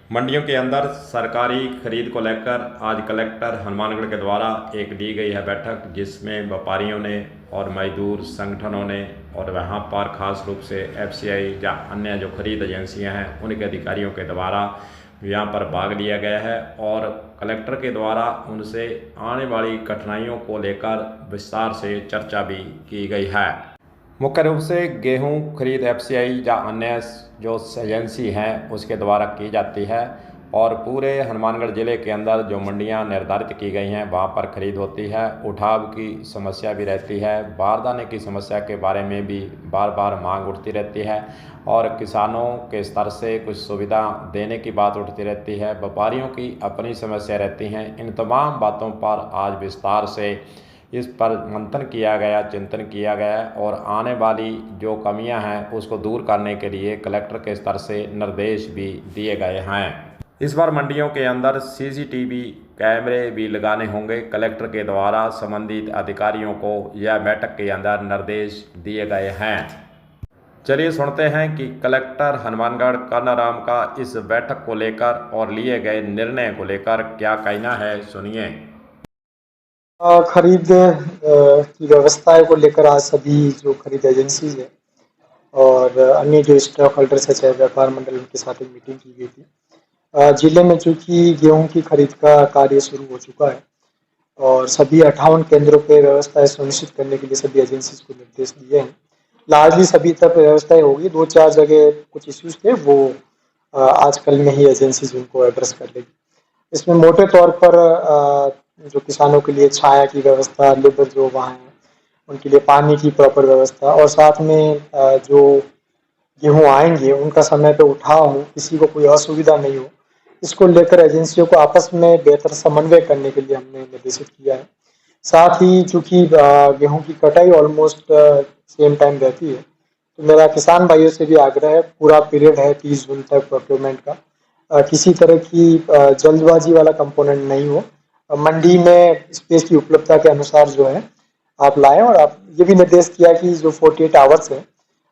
मंडियों के अंदर सरकारी खरीद को लेकर आज कलेक्टर हनुमानगढ़ के द्वारा एक ली गई है बैठक, जिसमें व्यापारियों ने और मजदूर संगठनों ने और वहां पर खास रूप से एफसीआई या अन्य जो खरीद एजेंसियां हैं उनके अधिकारियों के द्वारा यहाँ पर भाग लिया गया है और कलेक्टर के द्वारा उनसे आने वाली कठिनाइयों को लेकर विस्तार से चर्चा भी की गई है। मुख्य रूप से गेहूं खरीद एफसीआई या अन्य जो एजेंसी हैं उसके द्वारा की जाती है और पूरे हनुमानगढ़ ज़िले के अंदर जो मंडियां निर्धारित की गई हैं वहां पर खरीद होती है। उठाव की समस्या भी रहती है, बारदाने की समस्या के बारे में भी बार बार मांग उठती रहती है और किसानों के स्तर से कुछ सुविधा देने की बात उठती रहती है, व्यापारियों की अपनी समस्या रहती हैं। इन तमाम बातों पर आज विस्तार से इस पर मंथन किया गया, चिंतन किया गया और आने वाली जो कमियां हैं उसको दूर करने के लिए कलेक्टर के स्तर से निर्देश भी दिए गए हैं। इस बार मंडियों के अंदर सीसीटीवी कैमरे भी लगाने होंगे। कलेक्टर के द्वारा संबंधित अधिकारियों को यह बैठक के अंदर निर्देश दिए गए हैं। चलिए सुनते हैं कि कलेक्टर हनुमानगढ़ कर्नाराम का इस बैठक को लेकर और लिए गए निर्णय को लेकर क्या कहना है, सुनिए। खरीद की व्यवस्थाएं को लेकर आज सभी जो खरीद एजेंसी है और अन्य जो स्टॉक होल्डर्स है, चाहे व्यापार मंडल, उनके साथ एक मीटिंग की गई थी। जिले में चूंकि गेहूं की खरीद का कार्य शुरू हो चुका है और सभी 58 केंद्रों पर व्यवस्थाएं सुनिश्चित करने के लिए सभी एजेंसीज को निर्देश दिए हैं। लार्जली सभी तक व्यवस्थाएं होगी, 2-4 जगह कुछ इश्यूज थे, वो आजकल में ही एजेंसीज उनको एड्रेस कर लेगी। इसमें मोटे तौर पर जो किसानों के लिए छाया की व्यवस्था, लेबर जो वहाँ है उनके लिए पानी की प्रॉपर व्यवस्था और साथ में जो गेहूँ आएंगे उनका समय पे उठाव हो, किसी को कोई असुविधा नहीं हो, इसको लेकर एजेंसियों को आपस में बेहतर समन्वय करने के लिए हमने निर्देशित किया है। साथ ही चूँकि गेहूँ की कटाई ऑलमोस्ट सेम टाइम रहती है, तो मेरा किसान भाइयों से भी आग्रह है, पूरा पीरियड है 30 जून तक प्रोक्योरमेंट का, किसी तरह की जल्दबाजी वाला कंपोनेंट नहीं हो। मंडी में स्पेस की उपलब्धता के अनुसार जो है आप लाएं और आप ये भी निर्देश किया कि जो 48 आवर्स है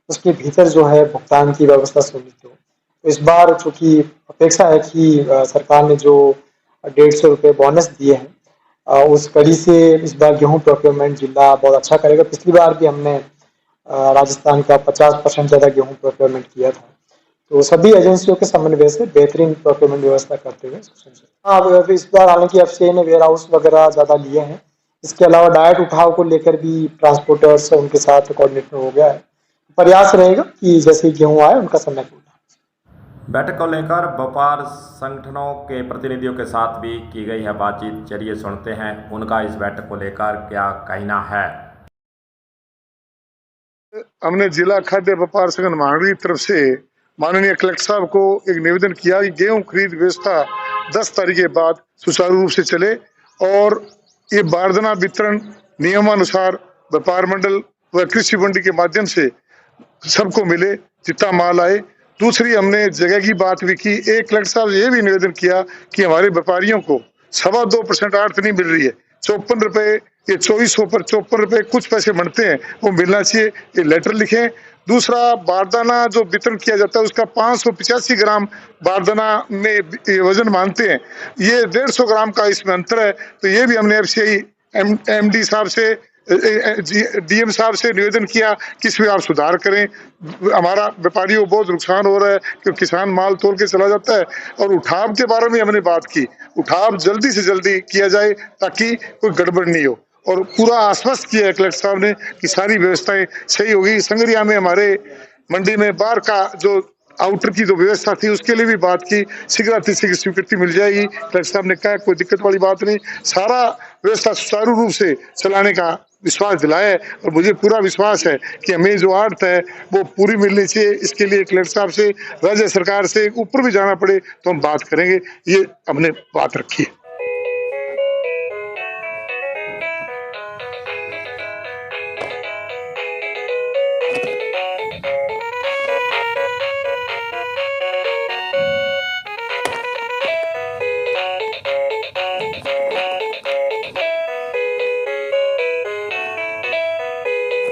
उसके भीतर जो है भुगतान की व्यवस्था सुनिश्चित हो। तो इस बार चूंकि अपेक्षा है कि सरकार ने जो 150 रुपये बोनस दिए हैं, उस कड़ी से इस बार गेहूं प्रोक्योरमेंट जिला बहुत अच्छा करेगा। पिछली बार भी हमने राजस्थान का 50% ज़्यादा गेहूं प्रोक्योरमेंट किया था। तो सभी एजेंसियों के समन्वय से बेहतरीन प्रोक्योरमेंट व्यवस्था करते हुए अब इस बार हालांकि एफसीआई ने वेयर हाउस वगैरह ज़्यादा लिए हैं। इसके अलावा डायट उठाव को लेकर भी ट्रांसपोर्टर्स उनके साथ कोऑर्डिनेटर हो गया है। प्रयास रहेगा कि जैसे गेहूँ आए उनका समय पूरा। बैठक को लेकर व्यापार संगठनों के प्रतिनिधियों के साथ भी की गई है बातचीत। चलिए सुनते हैं उनका इस बैठक को लेकर क्या कहना है। हमने जिला खाद्य व्यापार संघ हनुमानगढ़ की तरफ से माननीय कलेक्टर साहब को एक निवेदन किया कि गेहूं खरीद व्यवस्था 10 तारीख के बाद सुचारू रूप से चले और ये बारदाना वितरण नियमानुसार व्यापार मंडल व कृषि मंडी के माध्यम से सबको मिले, जितना माल आए। दूसरी हमने जगह की बात भी की। एक कलेक्टर साहब ये भी निवेदन किया कि हमारे व्यापारियों को 2.25% आड़त नहीं मिल रही है, 54 रुपए, ये 2400 पर 54 रुपए कुछ पैसे बनते हैं, वो मिलना चाहिए, ये लेटर लिखें। दूसरा, बारदाना जो वितरण किया जाता है उसका 585 ग्राम बारदाना में वजन मानते हैं, ये 150 ग्राम का इसमें अंतर है। तो ये भी हमने एफसीआई एमडी साहब से, डीएम साहब से निवेदन किया कि इसमें आप सुधार करें। हमारा व्यापारियों को बहुत नुकसान हो रहा है कि किसान माल तोड़ के चला जाता है। और उठाव के बारे में हमने बात की, उठाव जल्दी से जल्दी किया जाए ताकि कोई गड़बड़ नहीं हो और पूरा आश्वस्त किया है कलेक्टर साहब ने कि सारी व्यवस्थाएं सही होगी। संगरिया में हमारे मंडी में बाहर का जो आउटर की जो व्यवस्था थी उसके लिए भी बात की, शीघ्र स्वीकृति मिल जाएगी। कलेक्टर साहब ने कहा कोई दिक्कत वाली बात नहीं, सारा व्यवस्था सुचारू रूप से चलाने का विश्वास दिलाया है और मुझे पूरा विश्वास है कि हमें जो आड़त है वो पूरी मिलनी चाहिए। इसके लिए कलेक्टर साहब से, राज्य सरकार से ऊपर भी जाना पड़े तो हम बात करेंगे, ये हमने बात रखी है।